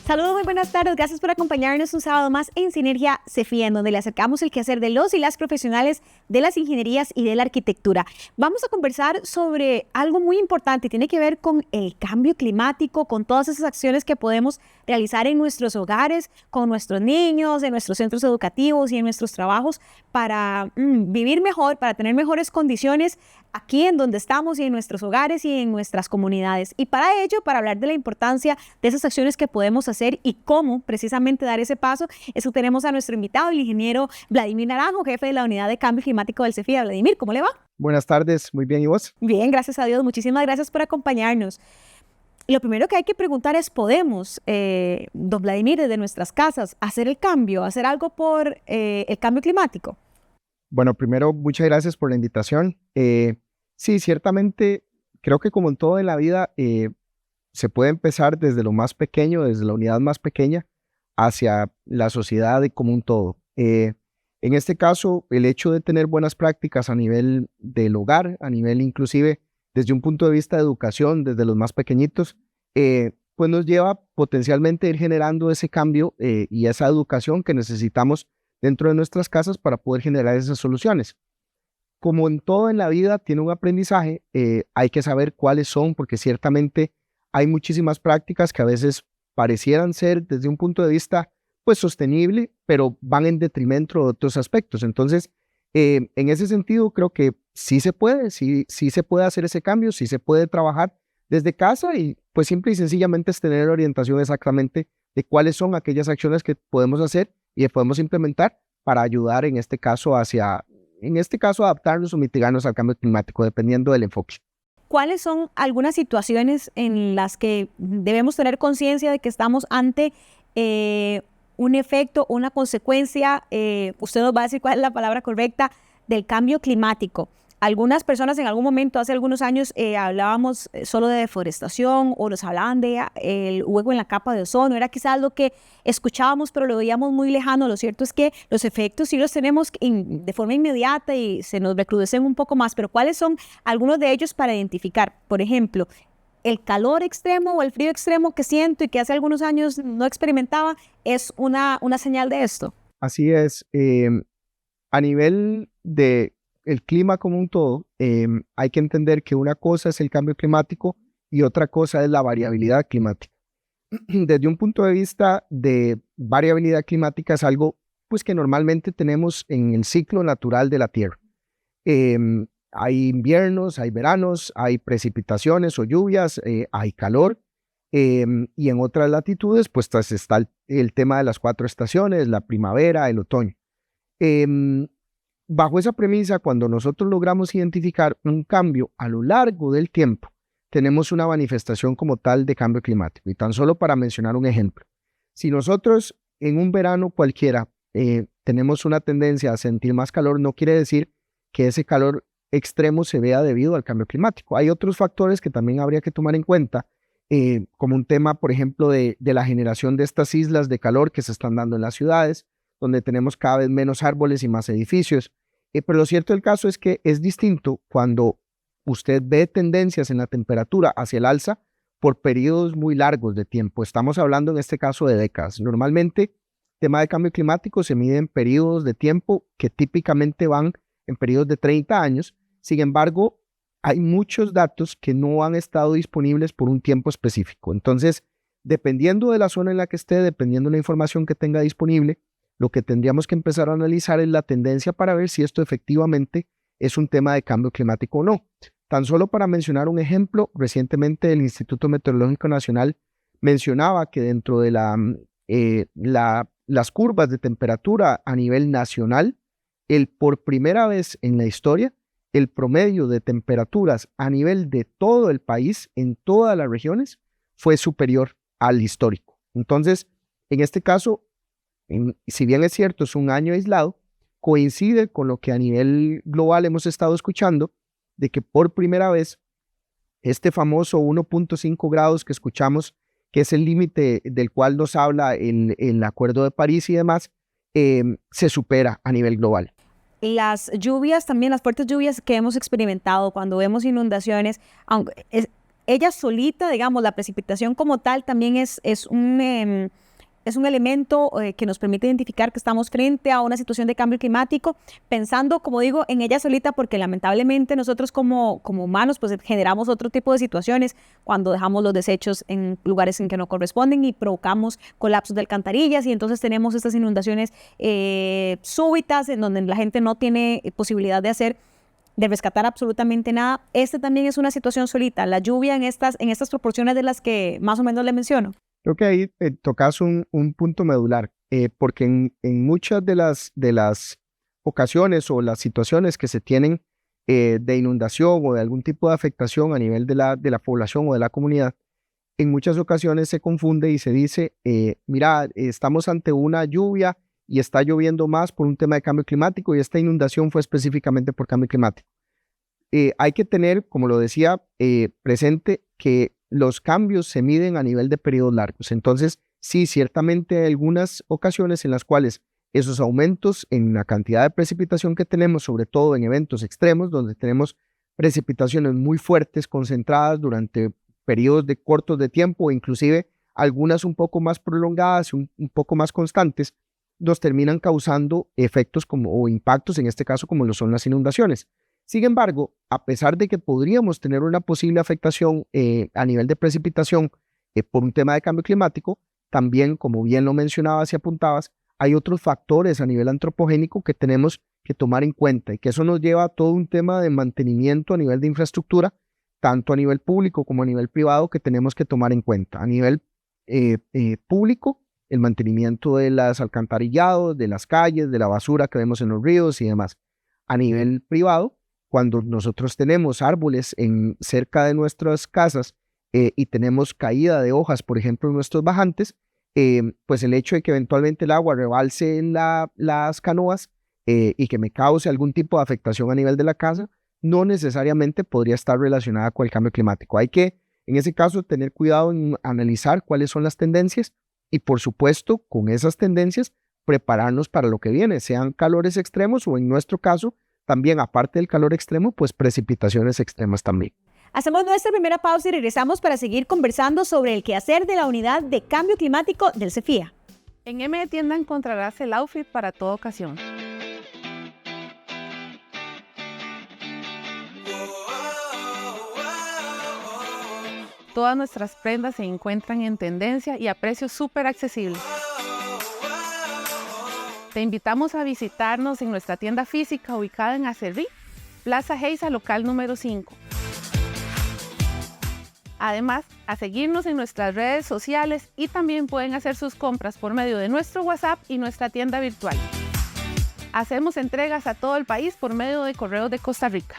Saludos, muy buenas tardes. Gracias por acompañarnos un sábado más en Sinergia CEFIA, en donde le acercamos el quehacer de los y las profesionales de las ingenierías y de la arquitectura. Vamos a conversar sobre algo muy importante. Tiene que ver con el cambio climático, con todas esas acciones que podemos realizar en nuestros hogares, con nuestros niños, en nuestros centros educativos y en nuestros trabajos para vivir mejor, para tener mejores condiciones aquí en donde estamos y en nuestros hogares y en nuestras comunidades. Y para ello, para hablar de la importancia de esas acciones que podemos hacer y cómo precisamente dar ese paso, eso tenemos a nuestro invitado, el ingeniero Vladimir Naranjo, jefe de la Unidad de Cambio Climático del CEFIA. Vladimir, ¿cómo le va? Buenas tardes, muy bien, ¿y vos? Bien, gracias a Dios. Muchísimas gracias por acompañarnos. Lo primero que hay que preguntar es, ¿podemos, don Vladimir, desde nuestras casas, hacer el cambio, hacer algo por el cambio climático? Bueno, primero, muchas gracias por la invitación. Sí, ciertamente, creo que como en todo en la vida, se puede empezar desde lo más pequeño, desde la unidad más pequeña, hacia la sociedad como un todo. En este caso, el hecho de tener buenas prácticas a nivel del hogar, a nivel inclusive desde un punto de vista de educación, desde los más pequeñitos, pues nos lleva potencialmente a ir generando ese cambio y esa educación que necesitamos dentro de nuestras casas para poder generar esas soluciones. Como en todo en la vida tiene un aprendizaje, hay que saber cuáles son, porque ciertamente hay muchísimas prácticas que a veces parecieran ser desde un punto de vista pues sostenible, pero van en detrimento de otros aspectos. Entonces, en ese sentido, creo que sí se puede, sí se puede hacer ese cambio, sí se puede trabajar desde casa y pues simple y sencillamente es tener orientación exactamente de cuáles son aquellas acciones que podemos hacer y que podemos implementar para ayudar en este caso adaptarnos o mitigarnos al cambio climático, dependiendo del enfoque. ¿Cuáles son algunas situaciones en las que debemos tener conciencia de que estamos ante un efecto, una consecuencia, usted nos va a decir cuál es la palabra correcta, del cambio climático? Algunas personas en algún momento, hace algunos años, hablábamos solo de deforestación o nos hablaban de el hueco en la capa de ozono. Era quizás algo que escuchábamos, pero lo veíamos muy lejano. Lo cierto es que los efectos sí los tenemos de forma inmediata y se nos recrudecen un poco más. Pero ¿cuáles son algunos de ellos para identificar? Por ejemplo, el calor extremo o el frío extremo que siento y que hace algunos años no experimentaba es una señal de esto. Así es. A nivel de el clima como un todo, hay que entender que una cosa es el cambio climático y otra cosa es la variabilidad climática. Desde un punto de vista de variabilidad climática es algo pues, que normalmente tenemos en el ciclo natural de la Tierra. Hay inviernos, hay veranos, hay precipitaciones o lluvias, hay calor, y en otras latitudes pues está el tema de las 4 estaciones, la primavera, el otoño. Bajo esa premisa, cuando nosotros logramos identificar un cambio a lo largo del tiempo, tenemos una manifestación como tal de cambio climático. Y tan solo para mencionar un ejemplo, si nosotros en un verano cualquiera tenemos una tendencia a sentir más calor, no quiere decir que ese calor extremo se vea debido al cambio climático. Hay otros factores que también habría que tomar en cuenta, como un tema, por ejemplo, de la generación de estas islas de calor que se están dando en las ciudades, donde tenemos cada vez menos árboles y más edificios. Pero lo cierto del caso es que es distinto cuando usted ve tendencias en la temperatura hacia el alza por periodos muy largos de tiempo. Estamos hablando en este caso de décadas. Normalmente, el tema de cambio climático se mide en periodos de tiempo que típicamente van en periodos de 30 años. Sin embargo, hay muchos datos que no han estado disponibles por un tiempo específico. Entonces, dependiendo de la zona en la que esté, dependiendo de la información que tenga disponible, lo que tendríamos que empezar a analizar es la tendencia para ver si esto efectivamente es un tema de cambio climático o no. Tan solo para mencionar un ejemplo, recientemente el Instituto Meteorológico Nacional mencionaba que dentro de las curvas de temperatura a nivel nacional, por primera vez en la historia, el promedio de temperaturas a nivel de todo el país, en todas las regiones, fue superior al histórico. Entonces, en este caso, si bien es cierto, es un año aislado, coincide con lo que a nivel global hemos estado escuchando, de que por primera vez este famoso 1.5 grados que escuchamos, que es el límite del cual nos habla el Acuerdo de París y demás, se supera a nivel global. Las lluvias, también las fuertes lluvias que hemos experimentado cuando vemos inundaciones, aunque ella solita, digamos, la precipitación como tal también es un elemento que nos permite identificar que estamos frente a una situación de cambio climático, pensando, como digo, en ella solita, porque lamentablemente nosotros como humanos pues generamos otro tipo de situaciones cuando dejamos los desechos en lugares en que no corresponden y provocamos colapsos de alcantarillas, y entonces tenemos estas inundaciones súbitas en donde la gente no tiene posibilidad de rescatar absolutamente nada. También es una situación solita, la lluvia en estas proporciones de las que más o menos le menciono. Creo que ahí tocas un punto medular, porque en muchas de las ocasiones o las situaciones que se tienen de inundación o de algún tipo de afectación a nivel de la población o de la comunidad, en muchas ocasiones se confunde y se dice, mira, estamos ante una lluvia y está lloviendo más por un tema de cambio climático y esta inundación fue específicamente por cambio climático. Hay que tener, como lo decía, presente que los cambios se miden a nivel de periodos largos. Entonces, sí, ciertamente hay algunas ocasiones en las cuales esos aumentos en la cantidad de precipitación que tenemos, sobre todo en eventos extremos, donde tenemos precipitaciones muy fuertes, concentradas durante periodos cortos de tiempo, o inclusive algunas un poco más prolongadas, un poco más constantes, nos terminan causando efectos o impactos, en este caso como lo son las inundaciones. Sin embargo, a pesar de que podríamos tener una posible afectación a nivel de precipitación por un tema de cambio climático, también, como bien lo mencionabas y apuntabas, hay otros factores a nivel antropogénico que tenemos que tomar en cuenta, y que eso nos lleva a todo un tema de mantenimiento a nivel de infraestructura, tanto a nivel público como a nivel privado, que tenemos que tomar en cuenta. A nivel público, el mantenimiento de los alcantarillados, de las calles, de la basura que vemos en los ríos y demás. A nivel privado, cuando nosotros tenemos árboles cerca de nuestras casas y tenemos caída de hojas, por ejemplo, en nuestros bajantes, pues el hecho de que eventualmente el agua rebalse en las canoas y que me cause algún tipo de afectación a nivel de la casa, no necesariamente podría estar relacionada con el cambio climático. Hay que, en ese caso, tener cuidado en analizar cuáles son las tendencias y, por supuesto, con esas tendencias, prepararnos para lo que viene, sean calores extremos o, en nuestro caso, también, aparte del calor extremo, pues precipitaciones extremas también. Hacemos nuestra primera pausa y regresamos para seguir conversando sobre el quehacer de la Unidad de Cambio Climático del CEFIA. En M de Tienda encontrarás el outfit para toda ocasión. Todas nuestras prendas se encuentran en tendencia y a precios súper accesibles. Te invitamos a visitarnos en nuestra tienda física ubicada en Acerrí, Plaza Geisa, local número 5. Además, a seguirnos en nuestras redes sociales y también pueden hacer sus compras por medio de nuestro WhatsApp y nuestra tienda virtual. Hacemos entregas a todo el país por medio de Correos de Costa Rica.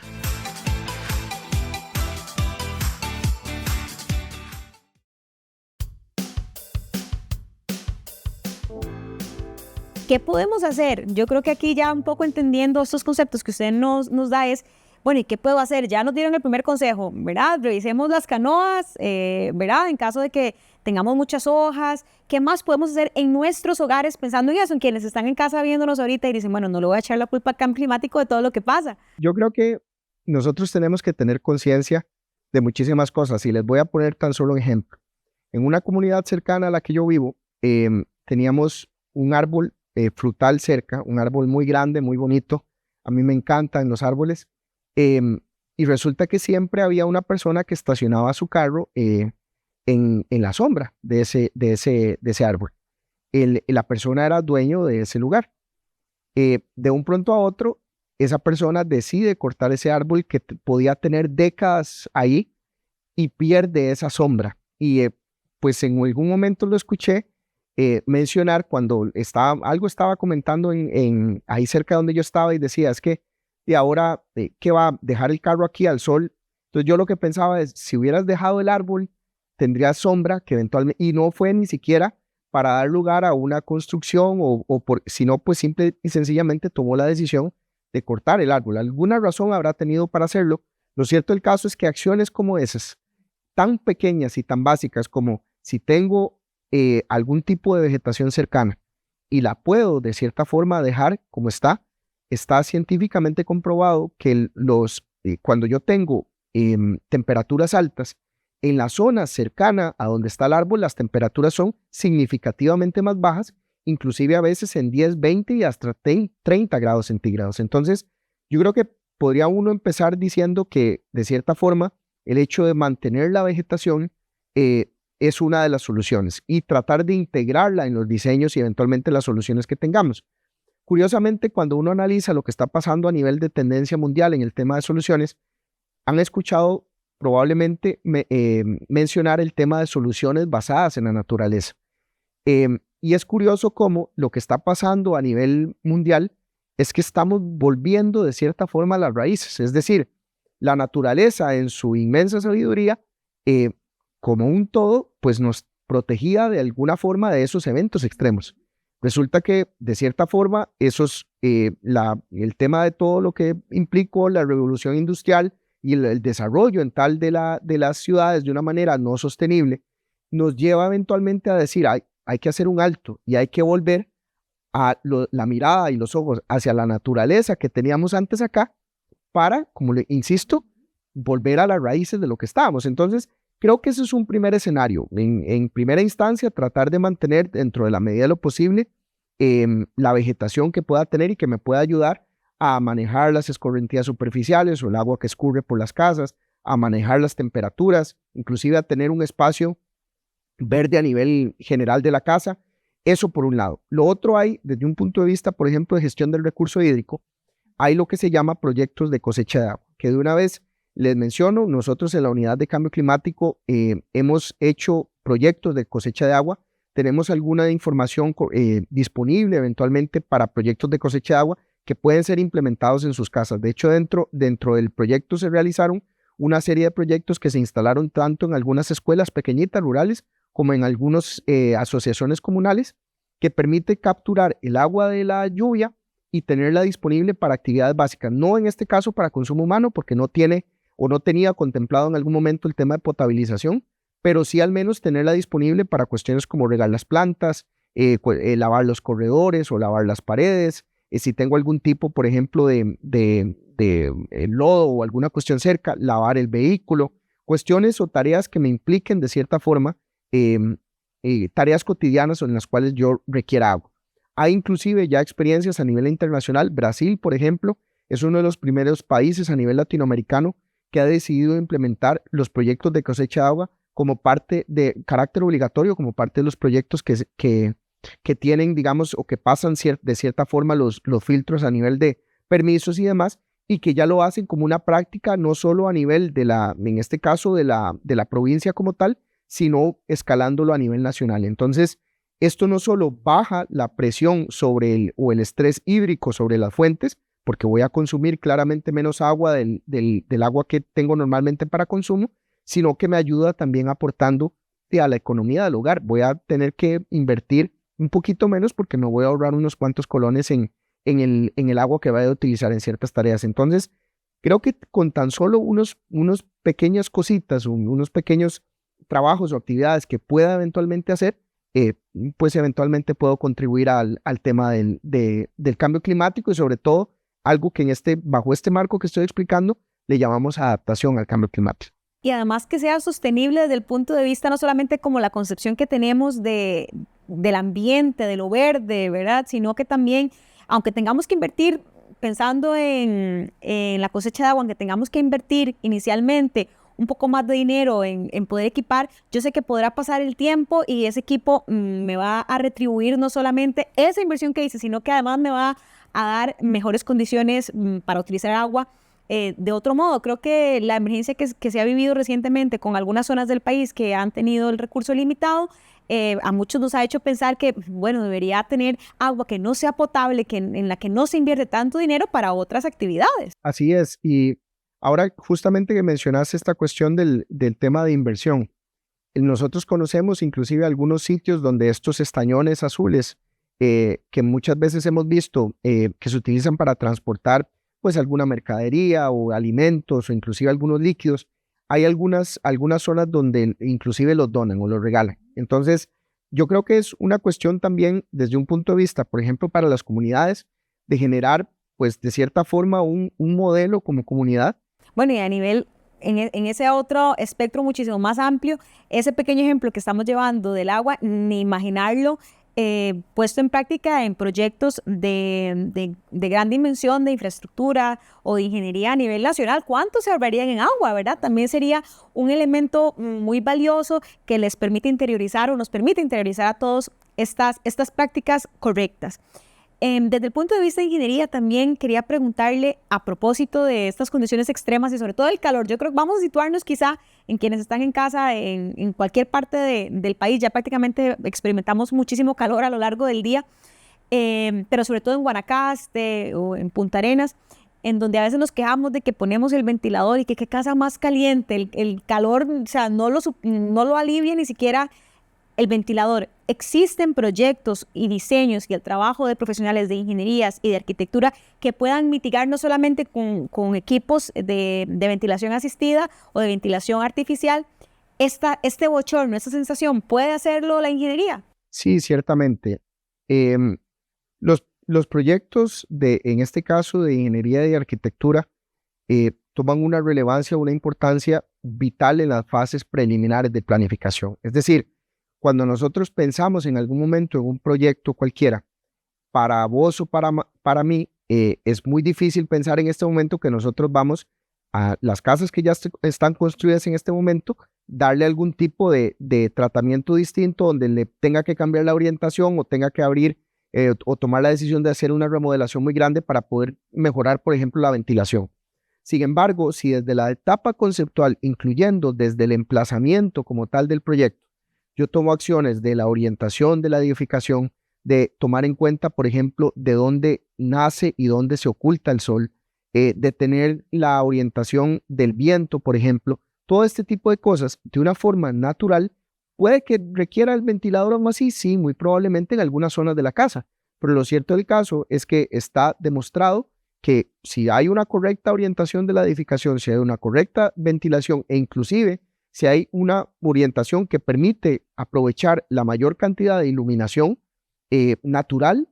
¿Qué podemos hacer? Yo creo que aquí ya un poco entendiendo estos conceptos que usted nos da es, bueno, ¿y qué puedo hacer? Ya nos dieron el primer consejo, ¿verdad? Revisemos las canoas, ¿verdad? En caso de que tengamos muchas hojas, ¿qué más podemos hacer en nuestros hogares pensando en eso? En quienes están en casa viéndonos ahorita y dicen, bueno, no le voy a echar la culpa al cambio climático de todo lo que pasa. Yo creo que nosotros tenemos que tener conciencia de muchísimas cosas, y les voy a poner tan solo un ejemplo. En una comunidad cercana a la que yo vivo, teníamos un árbol frutal cerca, un árbol muy grande, muy bonito. A mí me encantan los árboles. Y resulta que siempre había una persona que estacionaba su carro en la sombra de ese árbol. La persona era dueño de ese lugar. De un pronto a otro, esa persona decide cortar ese árbol que podía tener décadas ahí y pierde esa sombra. Y pues en algún momento lo escuché mencionar cuando algo estaba comentando ahí cerca donde yo estaba, y decía, es que y ahora, ¿qué va a dejar el carro aquí al sol? Entonces yo lo que pensaba es, si hubieras dejado el árbol, tendrías sombra que eventualmente, y no fue ni siquiera para dar lugar a una construcción sino pues simple y sencillamente tomó la decisión de cortar el árbol. Alguna razón habrá tenido para hacerlo. Lo cierto del caso es que acciones como esas, tan pequeñas y tan básicas como si tengo algún tipo de vegetación cercana y la puedo de cierta forma dejar como está científicamente comprobado que cuando yo tengo temperaturas altas En la zona cercana a donde está el árbol, las temperaturas son significativamente más bajas, inclusive a veces en 10, 20 y hasta 30 grados centígrados. Entonces, yo creo que podría uno empezar diciendo que, de cierta forma, el hecho de mantener la vegetación es una de las soluciones y tratar de integrarla en los diseños y eventualmente las soluciones que tengamos. Curiosamente, cuando uno analiza lo que está pasando a nivel de tendencia mundial en el tema de soluciones, han escuchado probablemente mencionar el tema de soluciones basadas en la naturaleza. Y es curioso cómo lo que está pasando a nivel mundial es que estamos volviendo de cierta forma a las raíces, es decir, la naturaleza en su inmensa sabiduría, como un todo, pues nos protegía de alguna forma de esos eventos extremos. Resulta que, de cierta forma, el tema de todo lo que implicó la revolución industrial y el desarrollo en tal de las ciudades de una manera no sostenible, nos lleva eventualmente a decir, hay que hacer un alto y hay que volver a la mirada y los ojos hacia la naturaleza que teníamos antes acá para, como le insisto, volver a las raíces de lo que estábamos. Entonces, creo que ese es un primer escenario. En primera instancia, tratar de mantener dentro de la medida de lo posible la vegetación que pueda tener y que me pueda ayudar a manejar las escorrentías superficiales o el agua que escurre por las casas, a manejar las temperaturas, inclusive a tener un espacio verde a nivel general de la casa. Eso por un lado. Lo otro hay, desde un punto de vista, por ejemplo, de gestión del recurso hídrico, hay lo que se llama proyectos de cosecha de agua, que de una vez les menciono, nosotros en la Unidad de Cambio Climático hemos hecho proyectos de cosecha de agua. Tenemos alguna información disponible eventualmente para proyectos de cosecha de agua que pueden ser implementados en sus casas. De hecho, dentro del proyecto se realizaron una serie de proyectos que se instalaron tanto en algunas escuelas pequeñitas, rurales, como en algunas asociaciones comunales, que permite capturar el agua de la lluvia y tenerla disponible para actividades básicas. No en este caso para consumo humano, porque no tiene o no tenía contemplado en algún momento el tema de potabilización, pero sí al menos tenerla disponible para cuestiones como regar las plantas, lavar los corredores o lavar las paredes, si tengo algún tipo, por ejemplo, de lodo o alguna cuestión cerca, lavar el vehículo, cuestiones o tareas que me impliquen de cierta forma tareas cotidianas en las cuales yo requiera agua. Hay inclusive ya experiencias a nivel internacional. Brasil, por ejemplo, es uno de los primeros países a nivel latinoamericano que ha decidido implementar los proyectos de cosecha de agua como parte de carácter obligatorio, como parte de los proyectos que tienen, digamos, o que pasan de cierta forma los filtros a nivel de permisos y demás, y que ya lo hacen como una práctica no solo a nivel en este caso de la provincia como tal, sino escalándolo a nivel nacional. Entonces, esto no solo baja la presión o el estrés hídrico sobre las fuentes, porque voy a consumir claramente menos agua del agua que tengo normalmente para consumo, sino que me ayuda también aportando a la economía del hogar. Voy a tener que invertir un poquito menos porque me voy a ahorrar unos cuantos colones en el agua que vaya a utilizar en ciertas tareas. Entonces, creo que con tan solo unos pequeñas cositas, unos pequeños trabajos o actividades que pueda eventualmente hacer, pues eventualmente puedo contribuir al tema del cambio climático y sobre todo algo que bajo este marco que estoy explicando le llamamos adaptación al cambio climático. Y además que sea sostenible desde el punto de vista no solamente como la concepción que tenemos del ambiente, de lo verde, ¿verdad? Sino que también, aunque tengamos que invertir, pensando en la cosecha de agua, aunque tengamos que invertir inicialmente un poco más de dinero en poder equipar, yo sé que podrá pasar el tiempo y ese equipo me va a retribuir no solamente esa inversión que hice, sino que además me va a dar mejores condiciones para utilizar agua de otro modo. Creo que la emergencia que se ha vivido recientemente con algunas zonas del país que han tenido el recurso limitado, a muchos nos ha hecho pensar que, bueno, debería tener agua que no sea potable, en la que no se invierte tanto dinero para otras actividades. Así es, y ahora justamente que mencionaste esta cuestión del tema de inversión, nosotros conocemos inclusive algunos sitios donde estos estañones azules que muchas veces hemos visto que se utilizan para transportar pues alguna mercadería o alimentos o inclusive algunos líquidos, hay algunas zonas donde inclusive los donan o los regalan. Entonces, yo creo que es una cuestión también desde un punto de vista, por ejemplo, para las comunidades, de generar pues de cierta forma un modelo como comunidad. Bueno, y a nivel en ese otro espectro muchísimo más amplio, ese pequeño ejemplo que estamos llevando del agua, ni imaginarlo puesto en práctica en proyectos de gran dimensión de infraestructura o de ingeniería a nivel nacional. ¿Cuánto se ahorrarían en agua, verdad? También sería un elemento muy valioso que les permite interiorizar o nos permite interiorizar a todos estas prácticas correctas. Desde el punto de vista de ingeniería, también quería preguntarle a propósito de estas condiciones extremas y sobre todo el calor. Yo creo que vamos a situarnos quizá en quienes están en casa, en cualquier parte del país. Ya prácticamente experimentamos muchísimo calor a lo largo del día, pero sobre todo en Guanacaste o en Punta Arenas, en donde a veces nos quejamos de que ponemos el ventilador y que qué casa más caliente. El calor, o sea, no lo alivia ni siquiera el ventilador. Existen proyectos y diseños y el trabajo de profesionales de ingenierías y de arquitectura que puedan mitigar no solamente con equipos de ventilación asistida o de ventilación artificial. Este bochorno, esta sensación, ¿puede hacerlo la ingeniería? Sí, ciertamente. Los proyectos en este caso de ingeniería y arquitectura, toman una relevancia, una importancia vital en las fases preliminares de planificación. Es decir, cuando nosotros pensamos en algún momento en un proyecto cualquiera, para vos o para mí, es muy difícil pensar en este momento que nosotros vamos a las casas que ya están construidas en este momento, darle algún tipo de tratamiento distinto donde le tenga que cambiar la orientación o tenga que abrir o tomar la decisión de hacer una remodelación muy grande para poder mejorar, por ejemplo, la ventilación. Sin embargo, si desde la etapa conceptual, incluyendo desde el emplazamiento como tal del proyecto, yo tomo acciones de la orientación de la edificación, de tomar en cuenta, por ejemplo, de dónde nace y dónde se oculta el sol, de tener la orientación del viento, por ejemplo, todo este tipo de cosas de una forma natural. Puede que requiera el ventilador aún así, sí, muy probablemente en algunas zonas de la casa, pero lo cierto del caso es que está demostrado que si hay una correcta orientación de la edificación, si hay una correcta ventilación e inclusive si hay una orientación que permite aprovechar la mayor cantidad de iluminación natural,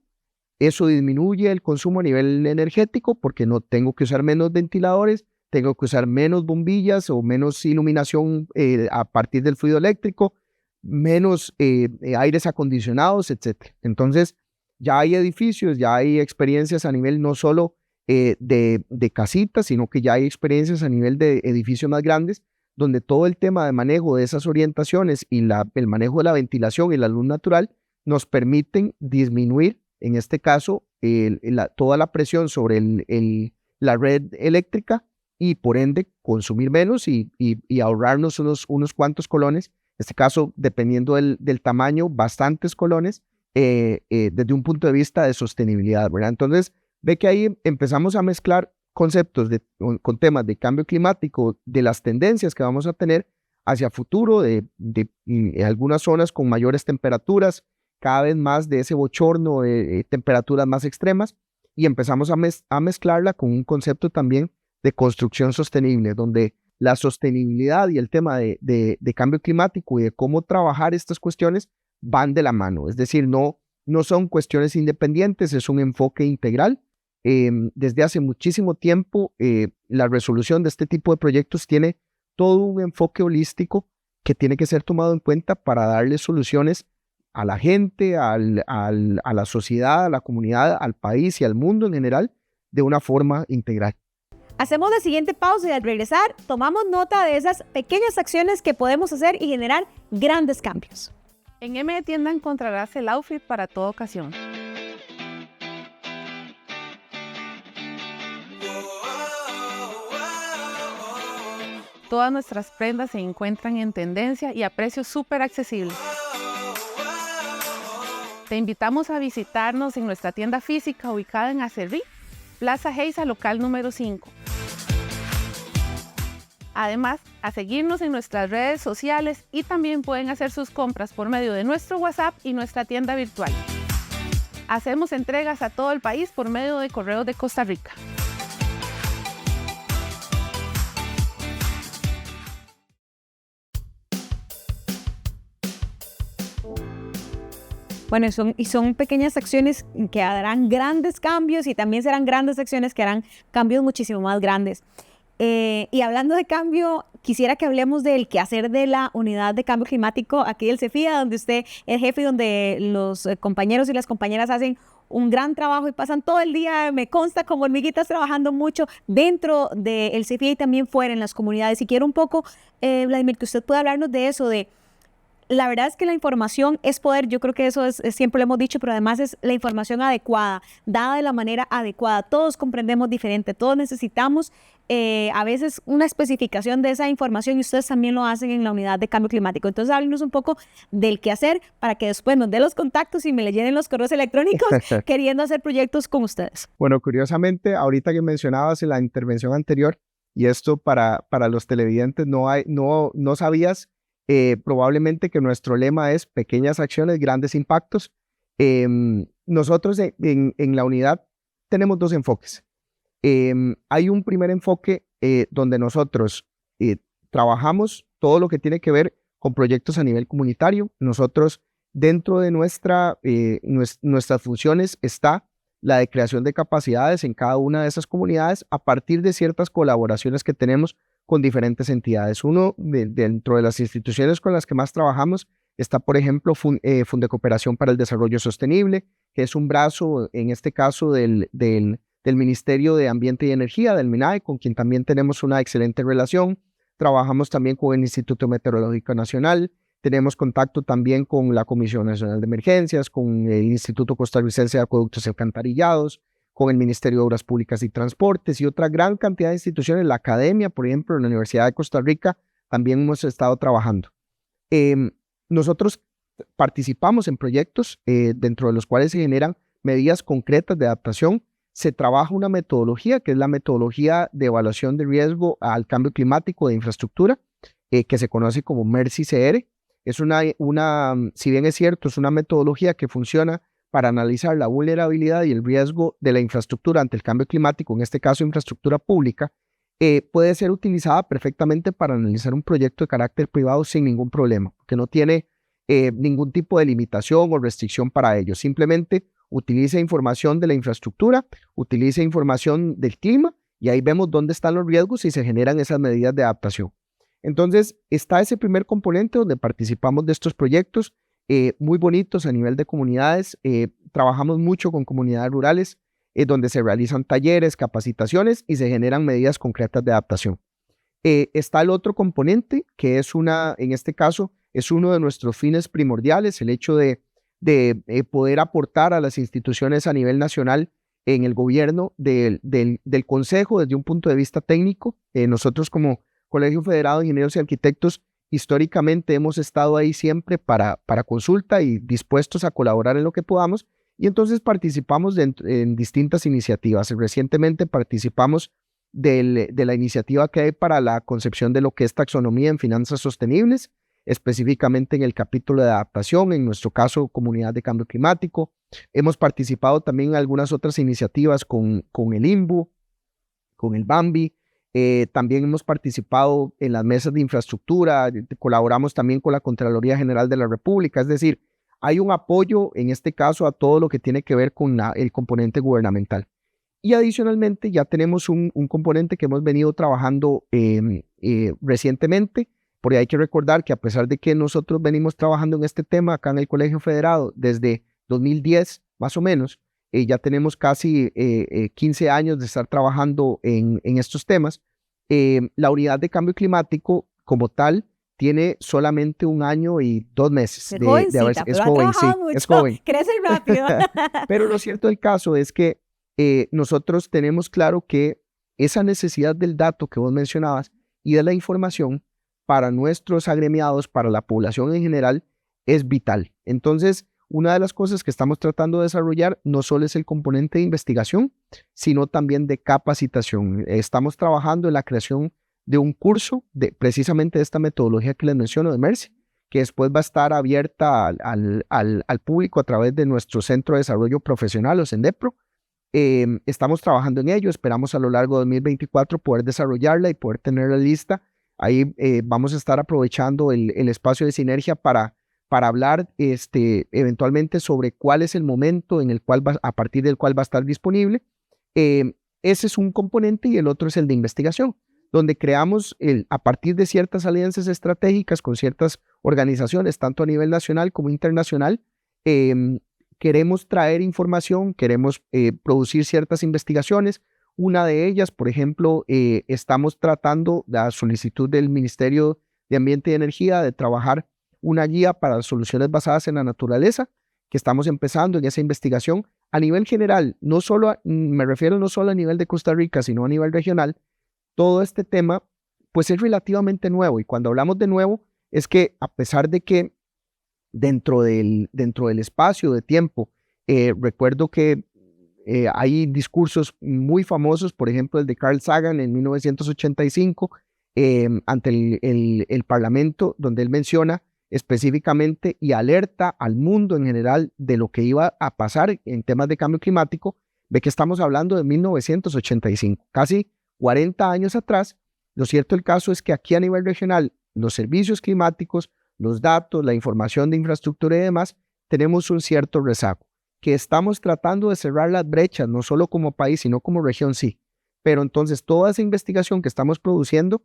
eso disminuye el consumo a nivel energético porque no tengo que usar menos ventiladores, tengo que usar menos bombillas o menos iluminación a partir del fluido eléctrico, menos aires acondicionados, etc. Entonces, ya hay edificios, ya hay experiencias a nivel no solo de casitas, sino que ya hay experiencias a nivel de edificios más grandes, donde todo el tema de manejo de esas orientaciones y el manejo de la ventilación y la luz natural nos permiten disminuir, en este caso, toda la presión sobre la red eléctrica y por ende consumir menos y ahorrarnos unos cuantos colones, en este caso, dependiendo del tamaño, bastantes colones, desde un punto de vista de sostenibilidad, ¿verdad? Entonces, ve que ahí empezamos a mezclar conceptos con temas de cambio climático, de las tendencias que vamos a tener hacia futuro, de algunas zonas con mayores temperaturas, cada vez más de ese bochorno de temperaturas más extremas, y empezamos a mezclarla con un concepto también de construcción sostenible, donde la sostenibilidad y el tema de cambio climático y de cómo trabajar estas cuestiones van de la mano. Es decir, no son cuestiones independientes, es un enfoque integral. Desde hace muchísimo tiempo, la resolución de este tipo de proyectos tiene todo un enfoque holístico que tiene que ser tomado en cuenta para darle soluciones a la gente, a la sociedad, a la comunidad, al país y al mundo en general de una forma integral. Hacemos la siguiente pausa y al regresar tomamos nota de esas pequeñas acciones que podemos hacer y generar grandes cambios. En M de Tienda encontrarás el outfit para toda ocasión. Todas nuestras prendas se encuentran en tendencia y a precios súper accesibles. Te invitamos a visitarnos en nuestra tienda física ubicada en Acerrí, Plaza Geisa, local número 5. Además, a seguirnos en nuestras redes sociales y también pueden hacer sus compras por medio de nuestro WhatsApp y nuestra tienda virtual. Hacemos entregas a todo el país por medio de Correos de Costa Rica. Bueno, son pequeñas acciones que harán grandes cambios y también serán grandes acciones que harán cambios muchísimo más grandes. Y hablando de cambio, quisiera que hablemos del quehacer de la unidad de cambio climático aquí del CEFIA, donde usted es jefe y donde los compañeros y las compañeras hacen un gran trabajo y pasan todo el día, me consta, como hormiguitas trabajando mucho dentro del CEFIA y también fuera en las comunidades. Y quiero un poco, Vladimir, que usted pueda hablarnos de eso, de la verdad es que la información es poder, yo creo que eso siempre lo hemos dicho, pero además es la información adecuada, dada de la manera adecuada. Todos comprendemos diferente, todos necesitamos a veces una especificación de esa información y ustedes también lo hacen en la unidad de cambio climático. Entonces háblenos un poco del qué hacer para que después nos dé los contactos y me le llenen los correos electrónicos queriendo hacer proyectos con ustedes. Bueno, curiosamente, ahorita que mencionabas en la intervención anterior, y esto para los televidentes, no sabías probablemente que nuestro lema es pequeñas acciones, grandes impactos. Nosotros en la unidad tenemos dos enfoques. Hay un primer enfoque donde nosotros trabajamos todo lo que tiene que ver con proyectos a nivel comunitario. Nosotros, dentro de nuestras funciones está la de creación de capacidades en cada una de esas comunidades a partir de ciertas colaboraciones que tenemos con diferentes entidades. Dentro de las instituciones con las que más trabajamos está, por ejemplo, Fundecooperación para el Desarrollo Sostenible, que es un brazo, en este caso, del Ministerio de Ambiente y Energía, del MINAE, con quien también tenemos una excelente relación. Trabajamos también con el Instituto Meteorológico Nacional, tenemos contacto también con la Comisión Nacional de Emergencias, con el Instituto Costarricense de Acueductos y Alcantarillados, con el Ministerio de Obras Públicas y Transportes y otra gran cantidad de instituciones. La academia, por ejemplo, en la Universidad de Costa Rica, también hemos estado trabajando. Nosotros participamos en proyectos dentro de los cuales se generan medidas concretas de adaptación. Se trabaja una metodología, que es la metodología de evaluación de riesgo al cambio climático de infraestructura, que se conoce como MERSI-CR. Es si bien es cierto, es una metodología que funciona para analizar la vulnerabilidad y el riesgo de la infraestructura ante el cambio climático, en este caso infraestructura pública, puede ser utilizada perfectamente para analizar un proyecto de carácter privado sin ningún problema, que no tiene ningún tipo de limitación o restricción para ello. Simplemente utiliza información de la infraestructura, utiliza información del clima y ahí vemos dónde están los riesgos y se generan esas medidas de adaptación. Entonces está ese primer componente donde participamos de estos proyectos muy bonitos a nivel de comunidades. Trabajamos mucho con comunidades rurales donde se realizan talleres, capacitaciones y se generan medidas concretas de adaptación. Está el otro componente que en este caso es uno de nuestros fines primordiales, el hecho de poder aportar a las instituciones a nivel nacional en el gobierno del Consejo desde un punto de vista técnico. Nosotros como Colegio Federado de Ingenieros y Arquitectos históricamente hemos estado ahí siempre para consulta y dispuestos a colaborar en lo que podamos, y entonces participamos en distintas iniciativas. Recientemente participamos de la iniciativa que hay para la concepción de lo que es taxonomía en finanzas sostenibles, específicamente en el capítulo de adaptación, en nuestro caso, Comunidad de Cambio Climático. Hemos participado también en algunas otras iniciativas con el INBU, con el BAMBI. También hemos participado en las mesas de infraestructura, colaboramos también con la Contraloría General de la República, es decir, hay un apoyo en este caso a todo lo que tiene que ver con el componente gubernamental. Y adicionalmente ya tenemos un componente que hemos venido trabajando recientemente, porque hay que recordar que a pesar de que nosotros venimos trabajando en este tema acá en el Colegio Federado desde 2010 más o menos, ya tenemos casi 15 años de estar trabajando en estos temas. La unidad de cambio climático como tal tiene solamente 1 año y 2 meses. Es joven, sí, es joven. Crece rápido. Pero lo cierto del caso es que nosotros tenemos claro que esa necesidad del dato que vos mencionabas y de la información para nuestros agremiados, para la población en general, es vital. Entonces, una de las cosas que estamos tratando de desarrollar no solo es el componente de investigación, sino también de capacitación. Estamos trabajando en la creación de un curso precisamente de esta metodología que les menciono de MERSI, que después va a estar abierta al público a través de nuestro Centro de Desarrollo Profesional o CENDEPRO. Estamos trabajando en ello, esperamos a lo largo de 2024 poder desarrollarla y poder tenerla lista. Ahí vamos a estar aprovechando el espacio de sinergia para hablar eventualmente sobre cuál es el momento en el cual a partir del cual va a estar disponible. Ese es un componente y el otro es el de investigación. donde creamos a partir de ciertas alianzas estratégicas con ciertas organizaciones, tanto a nivel nacional como internacional, queremos traer información, queremos producir ciertas investigaciones. Una de ellas, por ejemplo, estamos tratando la solicitud del Ministerio de Ambiente y Energía de trabajar una guía para soluciones basadas en la naturaleza, que estamos empezando en esa investigación a nivel general, me refiero no solo a nivel de Costa Rica, sino a nivel regional. Todo este tema pues es relativamente nuevo, y cuando hablamos de nuevo es que a pesar de que dentro del espacio de tiempo, recuerdo que hay discursos muy famosos, por ejemplo el de Carl Sagan en 1985 ante el Parlamento, donde él menciona específicamente y alerta al mundo en general de lo que iba a pasar en temas de cambio climático. Ve que estamos hablando de 1985, casi 40 años atrás. Lo cierto del caso es que aquí a nivel regional, los servicios climáticos, los datos, la información de infraestructura y demás, tenemos un cierto rezago, que estamos tratando de cerrar las brechas, no solo como país, sino como región, sí. Pero entonces toda esa investigación que estamos produciendo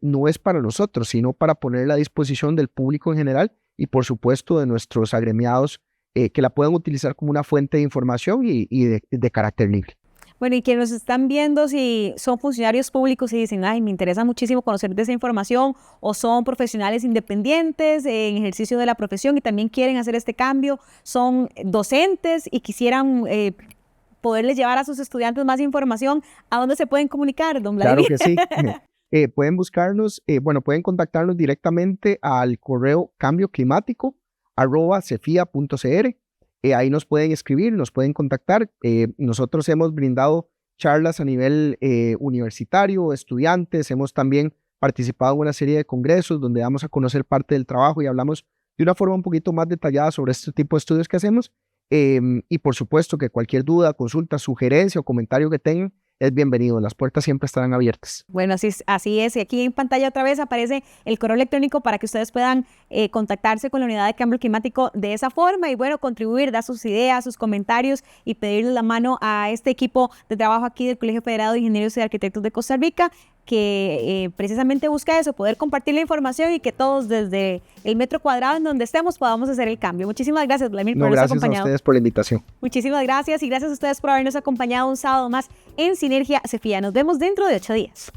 no es para nosotros, sino para ponerla a disposición del público en general y por supuesto de nuestros agremiados que la puedan utilizar como una fuente de información y de carácter libre. Bueno, y quienes nos están viendo, si son funcionarios públicos y dicen, ay, me interesa muchísimo conocer de esa información, o son profesionales independientes en ejercicio de la profesión y también quieren hacer este cambio, son docentes y quisieran poderles llevar a sus estudiantes más información, ¿a dónde se pueden comunicar, don Vladimir? Claro que sí. Pueden buscarnos, pueden contactarnos directamente al correo cambioclimático@cefia.cr. Ahí nos pueden escribir, nos pueden contactar. Nosotros hemos brindado charlas a nivel universitario, estudiantes, hemos también participado en una serie de congresos donde damos a conocer parte del trabajo y hablamos de una forma un poquito más detallada sobre este tipo de estudios que hacemos. Y por supuesto que cualquier duda, consulta, sugerencia o comentario que tengan es bienvenido. Las puertas siempre estarán abiertas. Bueno, así es. Y aquí en pantalla otra vez aparece el correo electrónico para que ustedes puedan contactarse con la Unidad de Cambio Climático de esa forma y bueno, contribuir, dar sus ideas, sus comentarios y pedirle la mano a este equipo de trabajo aquí del Colegio Federado de Ingenieros y Arquitectos de Costa Rica, que precisamente busca eso, poder compartir la información y que todos desde el metro cuadrado en donde estemos podamos hacer el cambio. Muchísimas gracias, Vladimir, por habernos acompañado. Gracias a ustedes por la invitación. Muchísimas gracias y gracias a ustedes por habernos acompañado un sábado más en Sinergia CEFIA. Nos vemos dentro de 8 días.